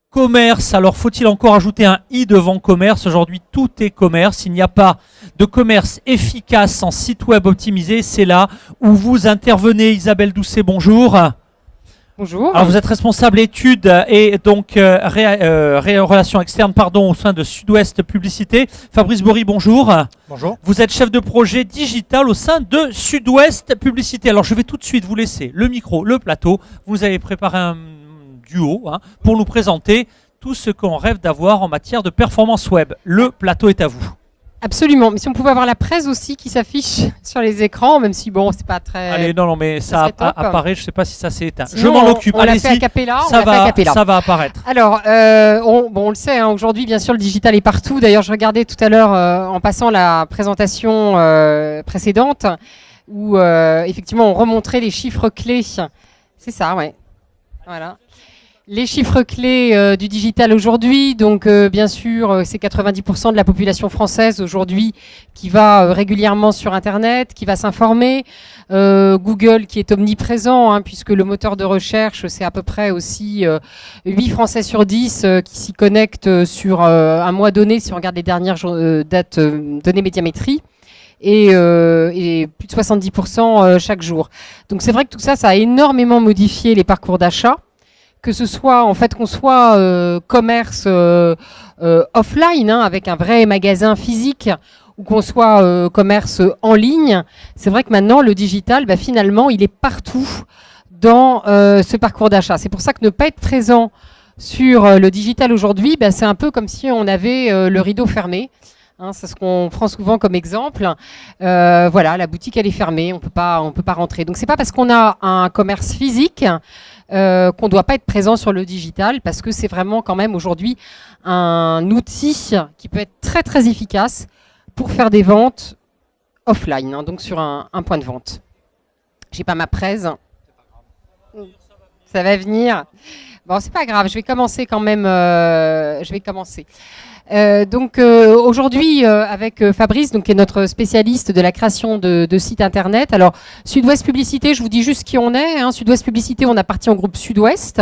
Commerce, alors faut-il encore ajouter un i devant commerce? Aujourd'hui, tout est commerce. Il n'y a pas de commerce efficace sans site web optimisé. C'est là où vous intervenez. Isabelle Doucet, bonjour. Bonjour. Alors vous êtes responsable études et donc relations externes au sein de Sud-Ouest Publicité. Fabrice Bory, bonjour. Bonjour. Vous êtes chef de projet digital au sein de Sud-Ouest Publicité. Alors je vais tout de suite vous laisser le micro, le plateau. Vous avez préparé un duo pour nous présenter tout ce qu'on rêve d'avoir en matière de performance web. Le plateau est à vous. Absolument, mais si on pouvait avoir la presse aussi qui s'affiche sur les écrans, même si bon, c'est pas très... Allez, non, mais ça apparaît, je sais pas si ça s'est éteint. Sinon, je m'en occupe. On l'a fait a cappella, ça va apparaître. Alors, on le sait, aujourd'hui, bien sûr, le digital est partout. D'ailleurs, je regardais tout à l'heure, en passant la présentation précédente, où effectivement, on remontrait les chiffres clés. C'est ça, ouais. Voilà. Les chiffres clés du digital aujourd'hui, donc bien sûr, c'est 90% de la population française aujourd'hui qui va régulièrement sur Internet, qui va s'informer. Google qui est omniprésent, puisque le moteur de recherche, c'est à peu près aussi 8 Français sur 10 qui s'y connectent sur un mois donné, si on regarde les dernières dates données Médiamétrie. Et plus de 70% chaque jour. Donc c'est vrai que tout ça, ça a énormément modifié les parcours d'achat. Que ce soit en fait qu'on soit commerce offline avec un vrai magasin physique ou qu'on soit commerce en ligne, c'est vrai que maintenant le digital, finalement, il est partout dans ce parcours d'achat. C'est pour ça que ne pas être présent sur le digital aujourd'hui, c'est un peu comme si on avait le rideau fermé. C'est ce qu'on prend souvent comme exemple. Voilà, la boutique elle est fermée, on peut pas rentrer. Donc c'est pas parce qu'on a un commerce physique qu'on doit pas être présent sur le digital, parce que c'est vraiment quand même aujourd'hui un outil qui peut être très très efficace pour faire des ventes offline, donc sur un point de vente. J'ai pas ma presse. Ça va venir. Bon, c'est pas grave, je vais commencer quand même. Aujourd'hui avec Fabrice, qui est notre spécialiste de la création de sites internet. Alors Sud-Ouest Publicité, je vous dis juste qui on est. Sud-Ouest Publicité, on appartient au groupe Sud-Ouest.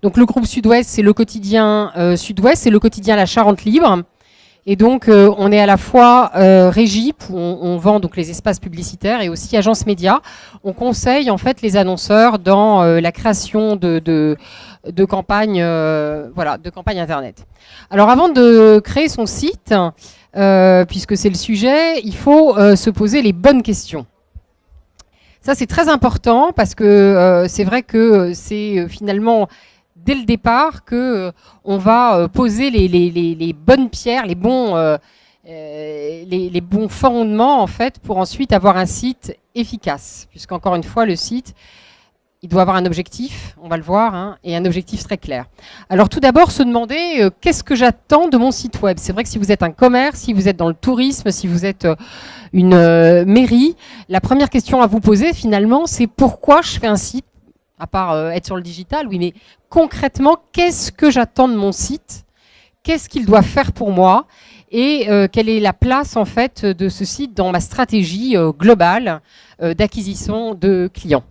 Donc le groupe Sud-Ouest, c'est le quotidien Sud-Ouest, c'est le quotidien La Charente Libre. Et donc on est à la fois régie, où on vend donc les espaces publicitaires, et aussi agence média. On conseille en fait les annonceurs dans la création de campagnes, de campagnes internet. Alors avant de créer son site, puisque c'est le sujet, il faut se poser les bonnes questions. Ça c'est très important, parce que c'est vrai que c'est finalement dès le départ que on va poser les bonnes pierres, les bons fondements en fait, pour ensuite avoir un site efficace, puisqu'encore une fois le site, il doit avoir un objectif, on va le voir, et un objectif très clair. Alors tout d'abord, se demander qu'est-ce que j'attends de mon site web. C'est vrai que si vous êtes un commerce, si vous êtes dans le tourisme, si vous êtes une mairie, la première question à vous poser finalement, c'est pourquoi je fais un site, à part être sur le digital, oui, mais concrètement, qu'est-ce que j'attends de mon site? Qu'est-ce qu'il doit faire pour moi? Et quelle est la place en fait de ce site dans ma stratégie globale d'acquisition de clients?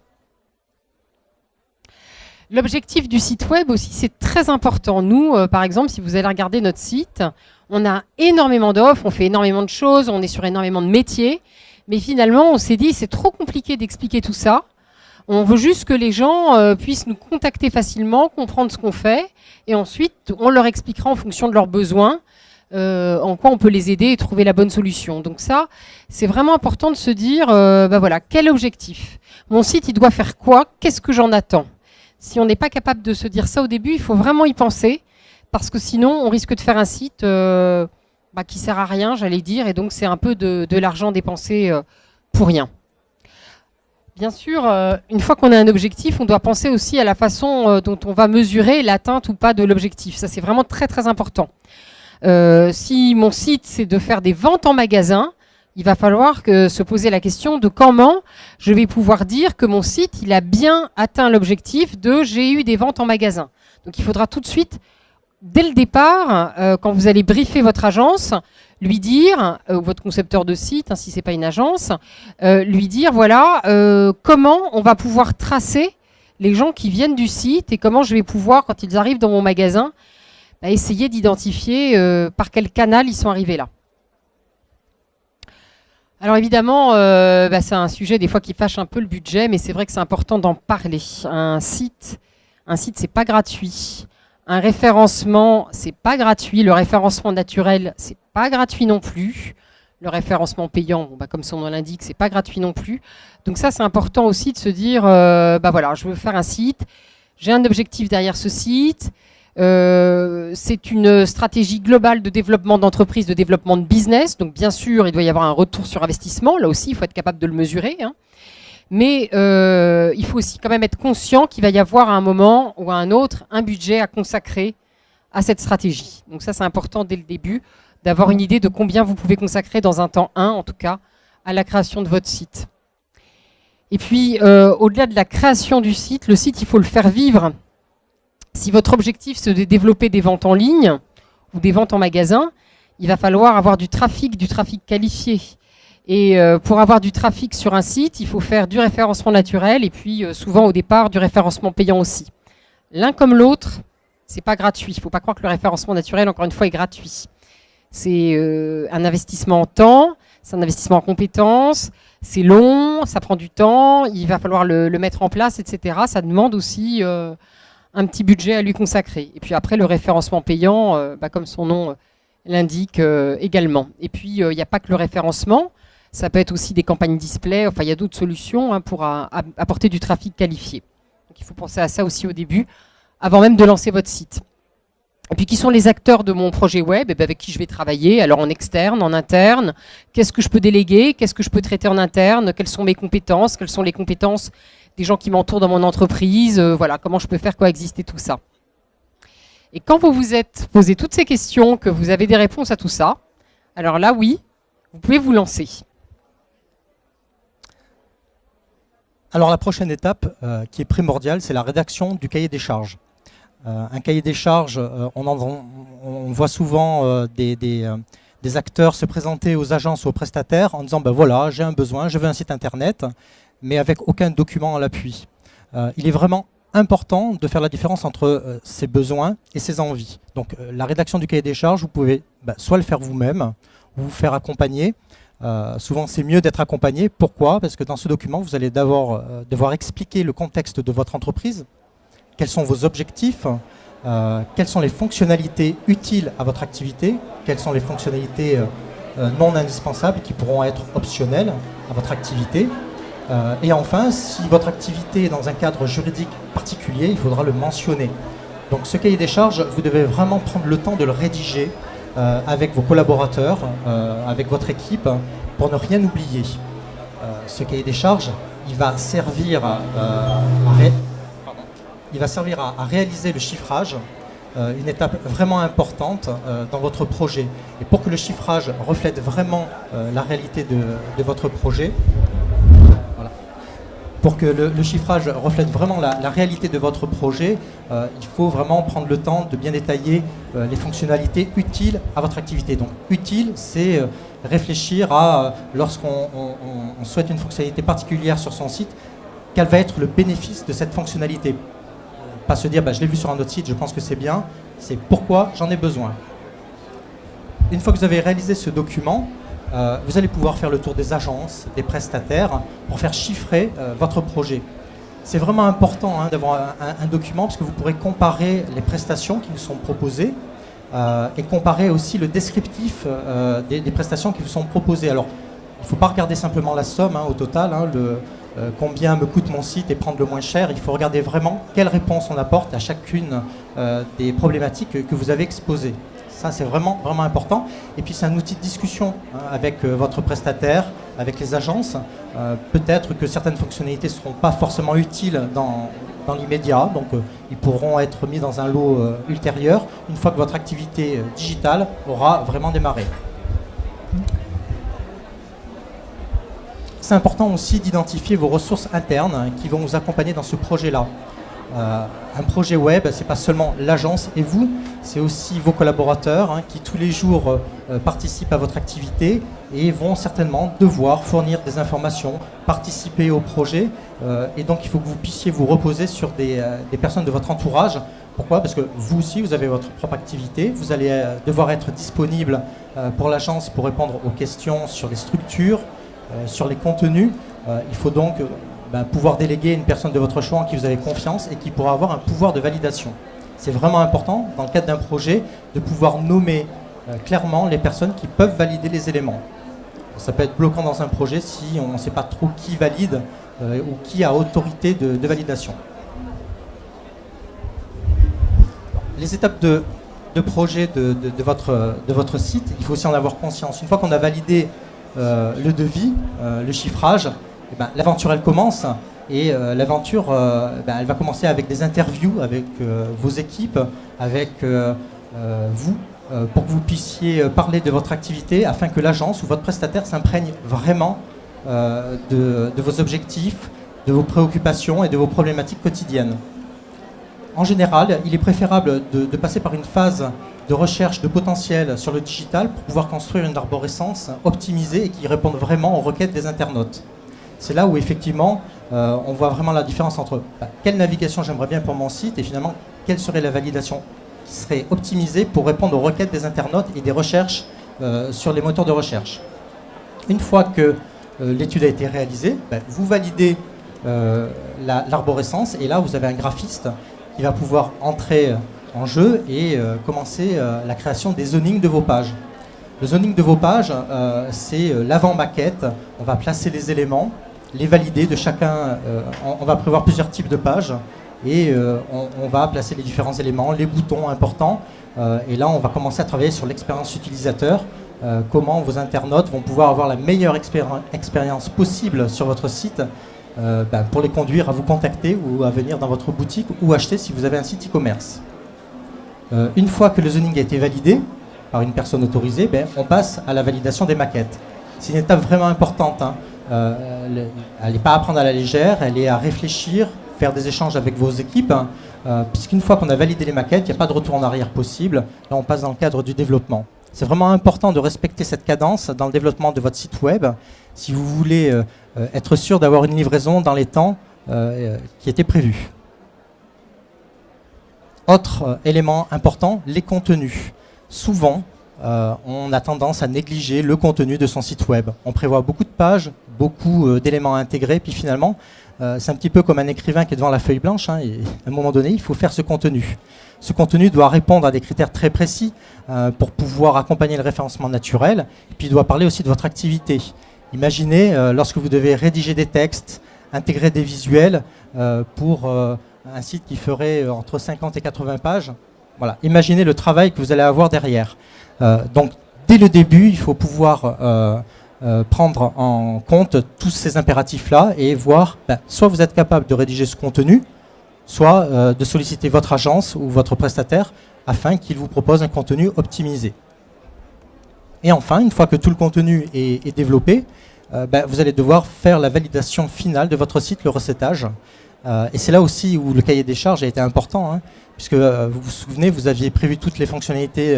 L'objectif du site web aussi, c'est très important. Nous, par exemple, si vous allez regarder notre site, on a énormément d'offres, on fait énormément de choses, on est sur énormément de métiers. Mais finalement, on s'est dit, c'est trop compliqué d'expliquer tout ça. On veut juste que les gens puissent nous contacter facilement, comprendre ce qu'on fait. Et ensuite, on leur expliquera en fonction de leurs besoins en quoi on peut les aider et trouver la bonne solution. Donc ça, c'est vraiment important de se dire, voilà, quel objectif? Mon site, il doit faire quoi? Qu'est-ce que j'en attends? Si on n'est pas capable de se dire ça au début, il faut vraiment y penser, parce que sinon, on risque de faire un site qui sert à rien, j'allais dire, et donc c'est un peu de l'argent dépensé pour rien. Bien sûr, une fois qu'on a un objectif, on doit penser aussi à la façon dont on va mesurer l'atteinte ou pas de l'objectif. Ça, c'est vraiment très très important. Si mon site, c'est de faire des ventes en magasin, il va falloir se poser la question de comment je vais pouvoir dire que mon site, il a bien atteint l'objectif de j'ai eu des ventes en magasin. Donc il faudra tout de suite, dès le départ, quand vous allez briefer votre agence, lui dire, ou votre concepteur de site, si ce n'est pas une agence, lui dire, voilà, comment on va pouvoir tracer les gens qui viennent du site et comment je vais pouvoir, quand ils arrivent dans mon magasin, essayer d'identifier par quel canal ils sont arrivés là. Alors évidemment, c'est un sujet des fois qui fâche un peu le budget, mais c'est vrai que c'est important d'en parler. Un site, c'est pas gratuit. Un référencement, c'est pas gratuit. Le référencement naturel, c'est pas gratuit non plus. Le référencement payant, comme son nom l'indique, c'est pas gratuit non plus. Donc ça, c'est important aussi de se dire, voilà, je veux faire un site, j'ai un objectif derrière ce site. C'est une stratégie globale de développement d'entreprise, de développement de business. Donc bien sûr, il doit y avoir un retour sur investissement. Là aussi, il faut être capable de le mesurer. Mais il faut aussi quand même être conscient qu'il va y avoir à un moment ou à un autre un budget à consacrer à cette stratégie. Donc ça, c'est important dès le début d'avoir une idée de combien vous pouvez consacrer dans un temps 1, en tout cas, à la création de votre site. Et puis, au-delà de la création du site, le site, il faut le faire vivre. Si votre objectif, c'est de développer des ventes en ligne ou des ventes en magasin, il va falloir avoir du trafic qualifié. Et pour avoir du trafic sur un site, il faut faire du référencement naturel et puis souvent au départ du référencement payant aussi. L'un comme l'autre, c'est pas gratuit. Il ne faut pas croire que le référencement naturel, encore une fois, est gratuit. C'est un investissement en temps, c'est un investissement en compétences, c'est long, ça prend du temps, il va falloir le mettre en place, etc. Ça demande aussi un petit budget à lui consacrer. Et puis après, le référencement payant, comme son nom l'indique également. Et puis, il n'y a pas que le référencement, ça peut être aussi des campagnes display, il y a d'autres solutions pour apporter du trafic qualifié. Donc il faut penser à ça aussi au début, avant même de lancer votre site. Et puis, qui sont les acteurs de mon projet web avec qui je vais travailler, alors en externe, en interne, qu'est-ce que je peux déléguer, qu'est-ce que je peux traiter en interne, quelles sont mes compétences, quelles sont les compétences des gens qui m'entourent dans mon entreprise, comment je peux faire coexister tout ça. Et quand vous vous êtes posé toutes ces questions, que vous avez des réponses à tout ça, alors là, oui, vous pouvez vous lancer. Alors la prochaine étape qui est primordiale, c'est la rédaction du cahier des charges. Un cahier des charges, on voit souvent des acteurs se présenter aux agences ou aux prestataires en disant voilà, j'ai un besoin, je veux un site internet, mais avec aucun document à l'appui. Il est vraiment important de faire la différence entre ses besoins et ses envies. Donc la rédaction du cahier des charges, vous pouvez soit le faire vous-même ou vous faire accompagner. Souvent c'est mieux d'être accompagné. Pourquoi? Parce que dans ce document, vous allez devoir expliquer le contexte de votre entreprise, quels sont vos objectifs, quelles sont les fonctionnalités utiles à votre activité, quelles sont les fonctionnalités non indispensables qui pourront être optionnelles à votre activité. Et enfin, si votre activité est dans un cadre juridique particulier, il faudra le mentionner. Donc ce cahier des charges, vous devez vraiment prendre le temps de le rédiger avec vos collaborateurs, avec votre équipe, pour ne rien oublier. Ce cahier des charges, il va servir à réaliser le chiffrage, une étape vraiment importante dans votre projet. Et pour que le chiffrage reflète vraiment la réalité de votre projet, pour que le chiffrage reflète vraiment la réalité de votre projet, il faut vraiment prendre le temps de bien détailler les fonctionnalités utiles à votre activité. Donc utile, c'est réfléchir à, lorsqu'on souhaite une fonctionnalité particulière sur son site, quel va être le bénéfice de cette fonctionnalité. Pas se dire je l'ai vu sur un autre site, je pense que c'est bien, c'est pourquoi j'en ai besoin. Une fois que vous avez réalisé ce document, vous allez pouvoir faire le tour des agences, des prestataires, pour faire chiffrer votre projet. C'est vraiment important d'avoir un document parce que vous pourrez comparer les prestations qui vous sont proposées et comparer aussi le descriptif des prestations qui vous sont proposées. Alors, il ne faut pas regarder simplement la somme au total, combien me coûte mon site et prendre le moins cher. Il faut regarder vraiment quelle réponse on apporte à chacune des problématiques que vous avez exposées. Ça, c'est vraiment, vraiment important. Et puis, c'est un outil de discussion avec votre prestataire, avec les agences. Peut-être que certaines fonctionnalités ne seront pas forcément utiles dans l'immédiat. Donc, ils pourront être mis dans un lot ultérieur une fois que votre activité digitale aura vraiment démarré. C'est important aussi d'identifier vos ressources internes qui vont vous accompagner dans ce projet-là. Un projet web, c'est pas seulement l'agence et vous, c'est aussi vos collaborateurs qui tous les jours participent à votre activité et vont certainement devoir fournir des informations, participer au projet. Et donc il faut que vous puissiez vous reposer sur des personnes de votre entourage. Pourquoi ? Parce que vous aussi, vous avez votre propre activité. Vous allez devoir être disponible pour l'agence pour répondre aux questions sur les structures, sur les contenus. Il faut donc pouvoir déléguer une personne de votre choix en qui vous avez confiance et qui pourra avoir un pouvoir de validation. C'est vraiment important, dans le cadre d'un projet, de pouvoir nommer clairement les personnes qui peuvent valider les éléments. Ça peut être bloquant dans un projet si on ne sait pas trop qui valide ou qui a autorité de validation. Les étapes de projet de votre site, il faut aussi en avoir conscience. Une fois qu'on a validé le devis, le chiffrage, l'aventure elle commence et l'aventure elle va commencer avec des interviews avec vos équipes, avec vous, pour que vous puissiez parler de votre activité afin que l'agence ou votre prestataire s'imprègne vraiment de vos objectifs, de vos préoccupations et de vos problématiques quotidiennes. En général, il est préférable de passer par une phase de recherche de potentiel sur le digital pour pouvoir construire une arborescence optimisée et qui réponde vraiment aux requêtes des internautes. C'est là où effectivement on voit vraiment la différence entre quelle navigation j'aimerais bien pour mon site et finalement quelle serait la validation qui serait optimisée pour répondre aux requêtes des internautes et des recherches sur les moteurs de recherche. Une fois que l'étude a été réalisée, vous validez l'arborescence et là vous avez un graphiste qui va pouvoir entrer en jeu et commencer la création des zonings de vos pages. Le zoning de vos pages, c'est l'avant-maquette. On va placer les éléments, les valider de chacun. On va prévoir plusieurs types de pages et on va placer les différents éléments, les boutons importants. Et là, on va commencer à travailler sur l'expérience utilisateur. Comment vos internautes vont pouvoir avoir la meilleure expérience possible sur votre site pour les conduire à vous contacter ou à venir dans votre boutique ou acheter si vous avez un site e-commerce. Une fois que le zoning a été validé par une personne autorisée, on passe à la validation des maquettes. C'est une étape vraiment importante. Elle n'est pas à prendre à la légère, elle est à réfléchir, faire des échanges avec vos équipes, puisqu'une fois qu'on a validé les maquettes, il n'y a pas de retour en arrière possible. Là, on passe dans le cadre du développement. C'est vraiment important de respecter cette cadence dans le développement de votre site web si vous voulez être sûr d'avoir une livraison dans les temps qui étaient prévus. Autre élément important, les contenus. Souvent, on a tendance à négliger le contenu de son site web. On prévoit beaucoup de pages, beaucoup d'éléments à intégrer, puis finalement, c'est un petit peu comme un écrivain qui est devant la feuille blanche, et à un moment donné, il faut faire ce contenu. Ce contenu doit répondre à des critères très précis pour pouvoir accompagner le référencement naturel, et puis il doit parler aussi de votre activité. Imaginez, lorsque vous devez rédiger des textes, intégrer des visuels pour un site qui ferait entre 50 et 80 pages. Voilà. Imaginez le travail que vous allez avoir derrière. Donc, dès le début, il faut pouvoir prendre en compte tous ces impératifs-là et voir, soit vous êtes capable de rédiger ce contenu, soit de solliciter votre agence ou votre prestataire afin qu'il vous propose un contenu optimisé. Et enfin, une fois que tout le contenu est développé, vous allez devoir faire la validation finale de votre site, le recettage. Et c'est là aussi où le cahier des charges a été important, puisque vous vous souvenez, vous aviez prévu toutes les fonctionnalités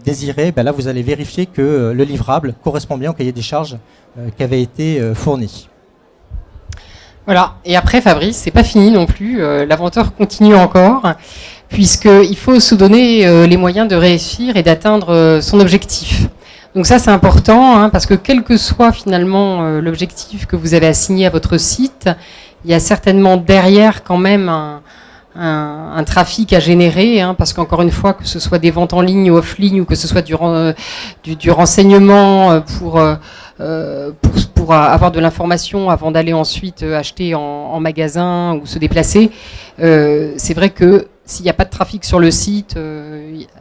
désirées. Là, vous allez vérifier que le livrable correspond bien au cahier des charges qui avait été fourni. Voilà. Et après, Fabrice, c'est pas fini non plus. L'aventure continue encore, puisqu'il faut se donner les moyens de réussir et d'atteindre son objectif. Donc ça, c'est important, parce que quel que soit finalement l'objectif que vous avez assigné à votre site, il y a certainement derrière quand même un trafic à générer, parce qu'encore une fois, que ce soit des ventes en ligne ou off-ligne, ou que ce soit du renseignement pour avoir de l'information avant d'aller ensuite acheter en magasin ou se déplacer, c'est vrai que s'il n'y a pas de trafic sur le site,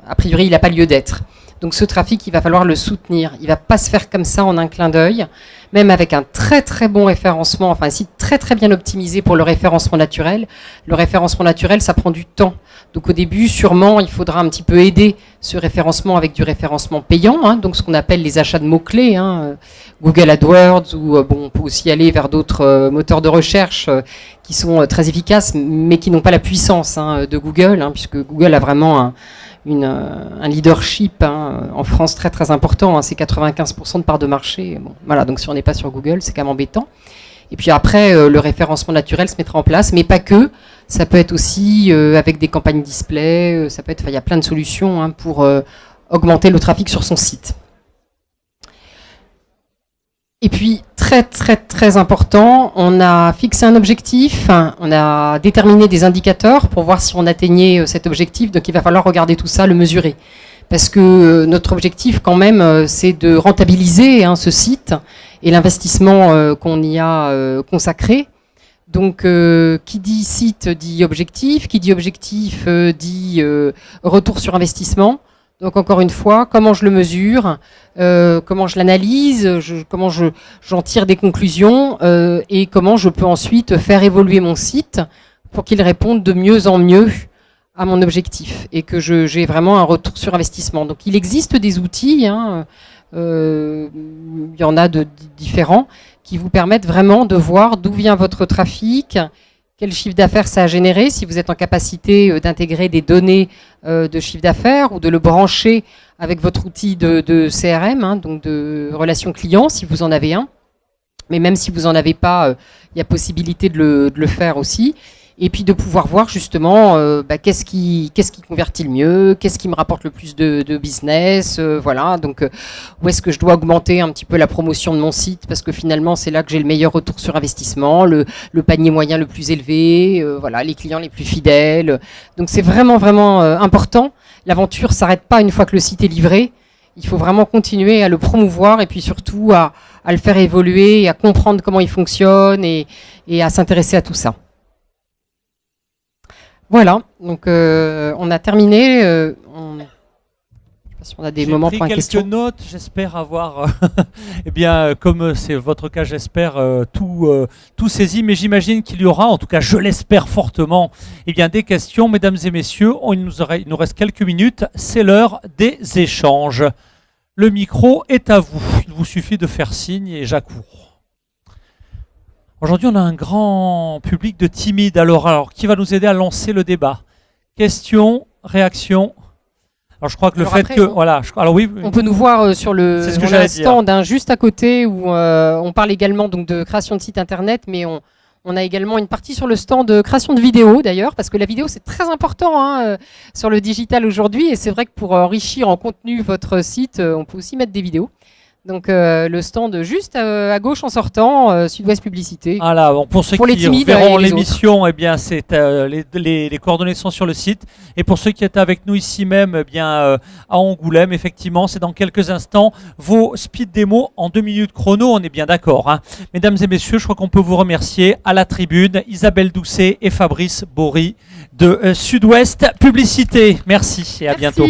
a priori, il n'a pas lieu d'être. Donc ce trafic, il va falloir le soutenir. Il ne va pas se faire comme ça en un clin d'œil, même avec un très très bon référencement, enfin un site très très bien optimisé pour le référencement naturel. Le référencement naturel, ça prend du temps. Donc au début, sûrement, il faudra un petit peu aider ce référencement avec du référencement payant, hein, donc ce qu'on appelle les achats de mots-clés, hein, Google AdWords, ou bon, on peut aussi aller vers d'autres moteurs de recherche qui sont très efficaces, mais qui n'ont pas la puissance hein, de Google, hein, puisque Google a vraiment un leadership hein, en France très très important, hein, c'est 95% de part de marché. Bon, voilà, donc si on n'est pas sur Google, c'est quand même embêtant. Et puis après, le référencement naturel se mettra en place, mais pas que. Ça peut être aussi avec des campagnes display, ça peut être, il y a plein de solutions hein, pour augmenter le trafic sur son site. Et puis, très très très important, on a fixé un objectif, on a déterminé des indicateurs pour voir si on atteignait cet objectif, donc il va falloir regarder tout ça, le mesurer. Parce que notre objectif quand même, c'est de rentabiliser hein, ce site et l'investissement qu'on y a consacré. Donc, qui dit site dit objectif, qui dit objectif dit retour sur investissement. Donc, encore une fois, comment je le mesure, comment je l'analyse, comment j'en tire des conclusions et comment je peux ensuite faire évoluer mon site pour qu'il réponde de mieux en mieux à mon objectif et que j'ai vraiment un retour sur investissement. Donc, il existe des outils, hein, il y en a de différents, qui vous permettent vraiment de voir d'où vient votre trafic, quel chiffre d'affaires ça a généré, si vous êtes en capacité d'intégrer des données de chiffre d'affaires ou de le brancher avec votre outil de CRM, hein, donc de relation client, si vous en avez un. Mais même si vous n'en avez pas, il y a possibilité de le faire aussi. Et puis de pouvoir voir justement qu'est-ce qui convertit le mieux, qu'est-ce qui me rapporte le plus de business, voilà. Donc où est-ce que je dois augmenter un petit peu la promotion de mon site parce que finalement c'est là que j'ai le meilleur retour sur investissement, le panier moyen le plus élevé, voilà, les clients les plus fidèles. Donc c'est vraiment vraiment important. L'aventure s'arrête pas une fois que le site est livré. Il faut vraiment continuer à le promouvoir et puis surtout à le faire évoluer, et à comprendre comment il fonctionne et à s'intéresser à tout ça. Voilà, donc on a terminé. Je sais pas si on a des moments pour une question. J'ai pris quelques notes, j'espère avoir, eh bien, comme c'est votre cas, j'espère tout saisi, mais j'imagine qu'il y aura, en tout cas je l'espère fortement, eh bien, des questions. Mesdames et messieurs, il nous reste quelques minutes, c'est l'heure des échanges. Le micro est à vous, il vous suffit de faire signe et j'accours. Aujourd'hui, on a un grand public de timides. Alors, qui va nous aider à lancer le débat? Questions, réactions? Alors, je crois que on peut nous voir sur le stand hein, juste à côté où on parle également donc de création de site internet, mais on a également une partie sur le stand de création de vidéos d'ailleurs, parce que la vidéo c'est très important hein, sur le digital aujourd'hui, et c'est vrai que pour enrichir en contenu votre site, on peut aussi mettre des vidéos. Donc le stand juste à gauche en sortant, Sud-Ouest Publicité. Voilà, bon, pour ceux qui verront l'émission, eh bien, les coordonnées sont sur le site. Et pour ceux qui étaient avec nous ici même, eh bien, à Angoulême, effectivement, c'est dans quelques instants vos speed démos en 2 minutes chrono. On est bien d'accord. Hein. Mesdames et messieurs, je crois qu'on peut vous remercier à la tribune, Isabelle Doucet et Fabrice Bory de Sud-Ouest Publicité. Merci et à bientôt.